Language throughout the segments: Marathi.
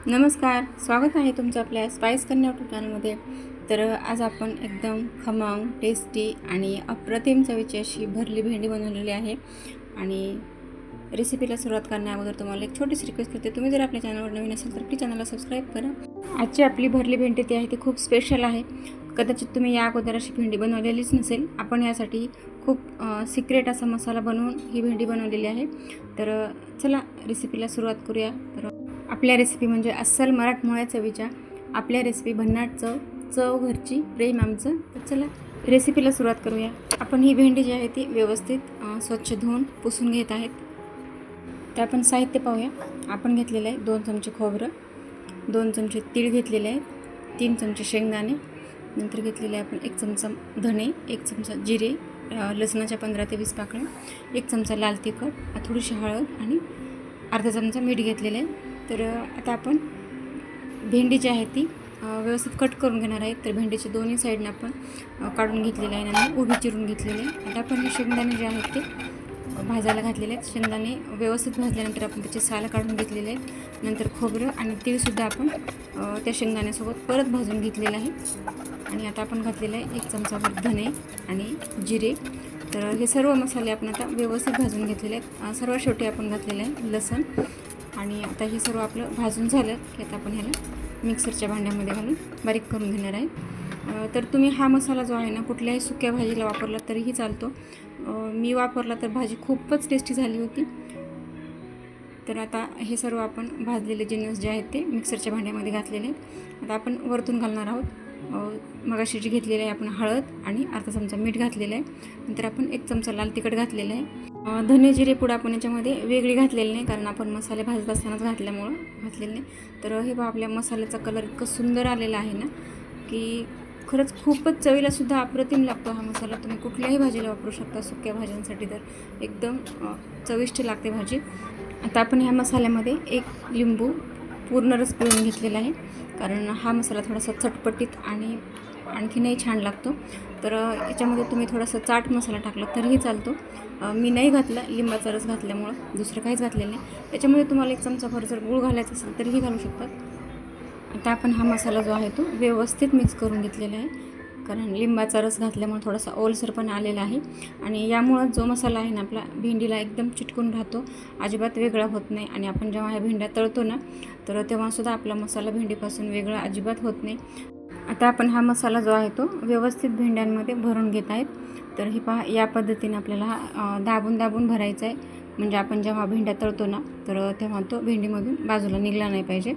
नमस्कार, स्वागत आहे तुमचं आपल्या स्पाइस कन्या चॅनलमध्ये। तर आज आपण एकदम खमंग, टेस्टी आणि अप्रतिम चवीची अशी भरली भेंडी बनवलेली आहे। आणि रेसिपीला सुरुवात करण्या अगोदर तुम्हाला एक छोटीशी रिक्वेस्ट करते, तुम्ही जर आपल्या चॅनलवर नवीन असाल तर प्लीज चॅनलला सबस्क्राईब करा। आजची आपली भरली भेंडी ती आहे ती खूप स्पेशल आहे। कदाचित तुम्ही या अगोदर अशी भेंडी बनवलेलीच नसेल। आपण यासाठी खूप सिक्रेट असा मसाला बनवून ही भेंडी बनवलेली आहे। तर चला रेसिपीला सुरुवात करूया। तर आपल्या रेसिपी म्हणजे अस्सल मराठमोळ्या चवीच्या आपल्या रेसिपी भन्नाट चव घरची प्रेम आमचं। तर चला रेसिपीला सुरुवात करूया। आपण ही भेंडी जी आहे ती व्यवस्थित स्वच्छ धुवून पुसून घेत आहेत। तर आपण साहित्य पाहूया। आपण घेतलेलं आहे 2 चमचे खोबरं, 2 चमचे तीळ घेतलेले आहेत, 3 चमचे शेंगदाणे, नंतर घेतलेले आहे आपण 1 चमचा धणे, 1 चमचा जिरे, लसणाच्या 15 ते 20 पाकळ्या, 1 चमचा लाल तिखट, थोडीशी हळद आणि अर्धा चमचा मीठ घेतलेलं आहे। तर आता आपण भेंडी जी आहे ती व्यवस्थित कट करून घेणार आहे। तर भेंडीचे दोन्ही साईडने आपण काढून घेतलेले आहे आणि उभी चिरून घेतलेले आहे। आता आपण हे शेंगदाणे जे आहेत ते भाजायला घातलेले आहेत। शेंगदाणे व्यवस्थित भाजल्यानंतर आपण त्याचे साल काढून घेतलेले आहेत। नंतर खोबरं आणि तीळसुद्धा आपण त्या शेंगदाण्यासोबत परत भाजून घेतलेलं आहे। आणि आता आपण घातलेलं आहे 1 चमचाभर धणे आणि जिरे। तर हे सर्व मसाले आपण आता व्यवस्थित भाजून घेतलेले आहेत। सर्वात शेवटी आपण घातलेलं आहे लसूण। आणि आता हे सर्व आपलं भाजून झालं की आता आपण ह्याला मिक्सरच्या भांड्यामध्ये घालून बारीक करून घेणार आहे। तर तुम्ही हा मसाला जो आहे ना कुठल्याही सुक्या भाजीला वापरला तरीही चालतो। मी वापरला तर भाजी खूपच टेस्टी झाली होती। तर आता हे सर्व आपण भाजलेले जिन्नस जे आहेत ते मिक्सरच्या भांड्यामध्ये घातलेले आहेत। आता आपण वरतून घालणार आहोत मगाशी जी घेतलेली आहे आपण हळद आणि अर्धा चमचा मीठ घातलेलं आहे। नंतर आपण 1 चमचा लाल तिखट घातलेलं आहे। धने जिरे पूड आपण याच्यामध्ये वेगळी घातलेली नाही, कारण आपण मसाले भाजत असतानाच घातलेले नाही। तर हे बघा आपल्या मसाल्याचा कलर इतका सुंदर आलेला आहे ना की खरंच खूपच चवीला सुद्धा अप्रतिम लागतो हा मसाला। तुम्ही कुठल्याही भाजीला वापरू शकता, सुक्या भाज्यांसाठी तर एकदम चविष्ट लागते भाजी। आता आपण ह्या मसाल्यामध्ये 1 लिंबू पूर्ण रस पिळून घेतलेला आहे, कारण हा मसाला थोडासा चटपटीत आणि आणखीनही छान लागतो। तर याच्यामध्ये तुम्ही थोडासा चाट मसाला टाकला तरीही चालतो। मी नाही घातला, लिंबाचा रस घातल्यामुळं दुसरं काहीच घातलेलं नाही। त्याच्यामध्ये तुम्हाला 1 चमचाभर जर गूळ घालायचं असेल तरीही घालू शकतात। आता आपण हा मसाला जो आहे तो व्यवस्थित मिक्स करून घेतलेला आहे, कारण लिंबाचा रस घातल्यामुळे थोडासा ओलसरपणा आलेला आहे। आणि यामुळं जो मसाला आहे ना आपला भेंडीला एकदम चिटकून राहतो, अजिबात वेगळा होत नाही। आणि आपण जेव्हा ह्या भेंड्या तळतो ना तर तेव्हासुद्धा आपला मसाला भेंडीपासून वेगळा अजिबात होत नाही। आता आपण हा मसाला जो आहे तो व्यवस्थित भेंड्यांमध्ये भरून घेत आहेत। तर ही पहा, या पद्धतीने आपल्याला दाबून भरायचं आहे, म्हणजे आपण जेव्हा भेंड्या तळतो ना तर तेव्हा तो भेंडीमधून बाजूला निघला नाही पाहिजे।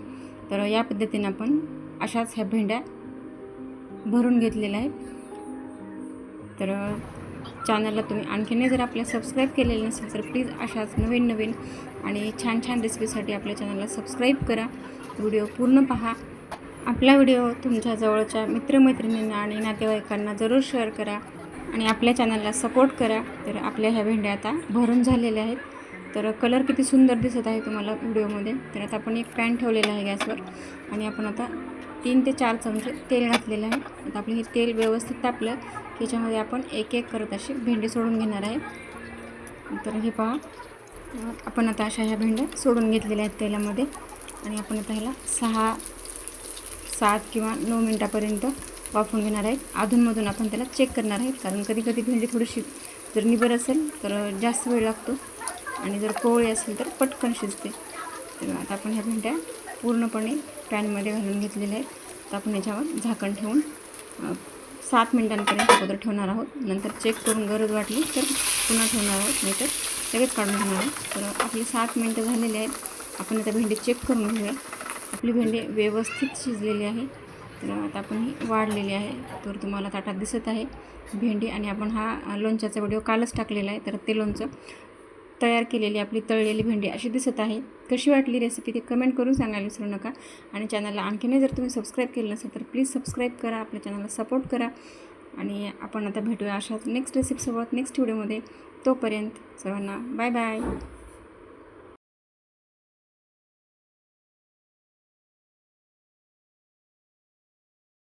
तर या पद्धतीने आपण अशाच ह्या भेंड्या भरून घेतलेल्या आहेत। तर चॅनलला तुम्ही आणखीनही जर आपल्या सबस्क्राईब केलेलं नसेल तर प्लीज अशाच नवीन आणि छान रेसिपीसाठी आपल्या चॅनलला सबस्क्राईब करा। व्हिडिओ पूर्ण पहा। आपला व्हिडिओ तुमच्या जवळच्या मित्रमैत्रिणींना आणि नातेवाईकांना जरूर शेअर करा आणि आपल्या चॅनलला सपोर्ट करा। तर आपल्या ह्या भेंड्या आता भरून झालेल्या आहेत। तर कलर किती सुंदर दिसत आहे तुम्हाला व्हिडिओमध्ये। तर आता आपण एक पॅन ठेवलेला आहे गॅसवर आणि आपण आता 3 ते 4 चमचे तेल घातलेलं आहे। आता आपलं हे तेल व्यवस्थित तापलं की याच्यामध्ये आपण एक करत अशी भेंडी सोडून घेणार आहे। तर हे पहा, आपण आता अशा ह्या भेंड्या सोडून घेतलेल्या आहेत तेलामध्ये। आणि आपण आता ह्याला 6, 7 किंवा 9 मिनटापर्यंत वाफवून घेणार आहेत। अधूनमधून आपण त्याला चेक करणार आहेत, कारण कधी भेंडी थोडीशी जर निबर असेल तर जास्त वेळ लागतो आणि जर कोवळी असेल तर पटकन शिजते। तर आता आपण ह्या भेंड्या पूर्णपणे पॅनमध्ये घालून घेतलेल्या आहेत। तर आपण याच्यावर झाकण ठेवून 7 मिनिटांपर्यंत अगोदर ठेवणार आहोत। नंतर चेक करून गरज वाटली तर पुन्हा ठेवणार आहोत, नाहीतर लगेच काढून घेणार आहोत। तर आपली 7 मिनिटं झालेली आहेत। आपण आता भेंडी चेक करून घेऊया। आपली भेंडी व्यवस्थित शिजलेली आहे। तर आता आपण ही वाढलेली आहे, तर तुम्हाला ताटात दिसत आहे भेंडी। आणि आपण हा लोणच्याचा व्हिडिओ कालच टाकलेला आहे, तर ते लोणचं तयार केलेली आपली तळलेली भेंडी अशी दिसत आहे। कशी वाटली रेसिपी ते कमेंट करून सांगायला विसरू नका। आणि चॅनलला आणखीनही जर तुम्ही सबस्क्राईब केलं नसेल तर प्लीज सबस्क्राईब करा, आपल्या चॅनलला सपोर्ट करा। आणि आपण आता भेटूया अशाच नेक्स्ट रेसिपीसोबत नेक्स्ट व्हिडिओमध्ये। तोपर्यंत सर्वांना बाय बाय।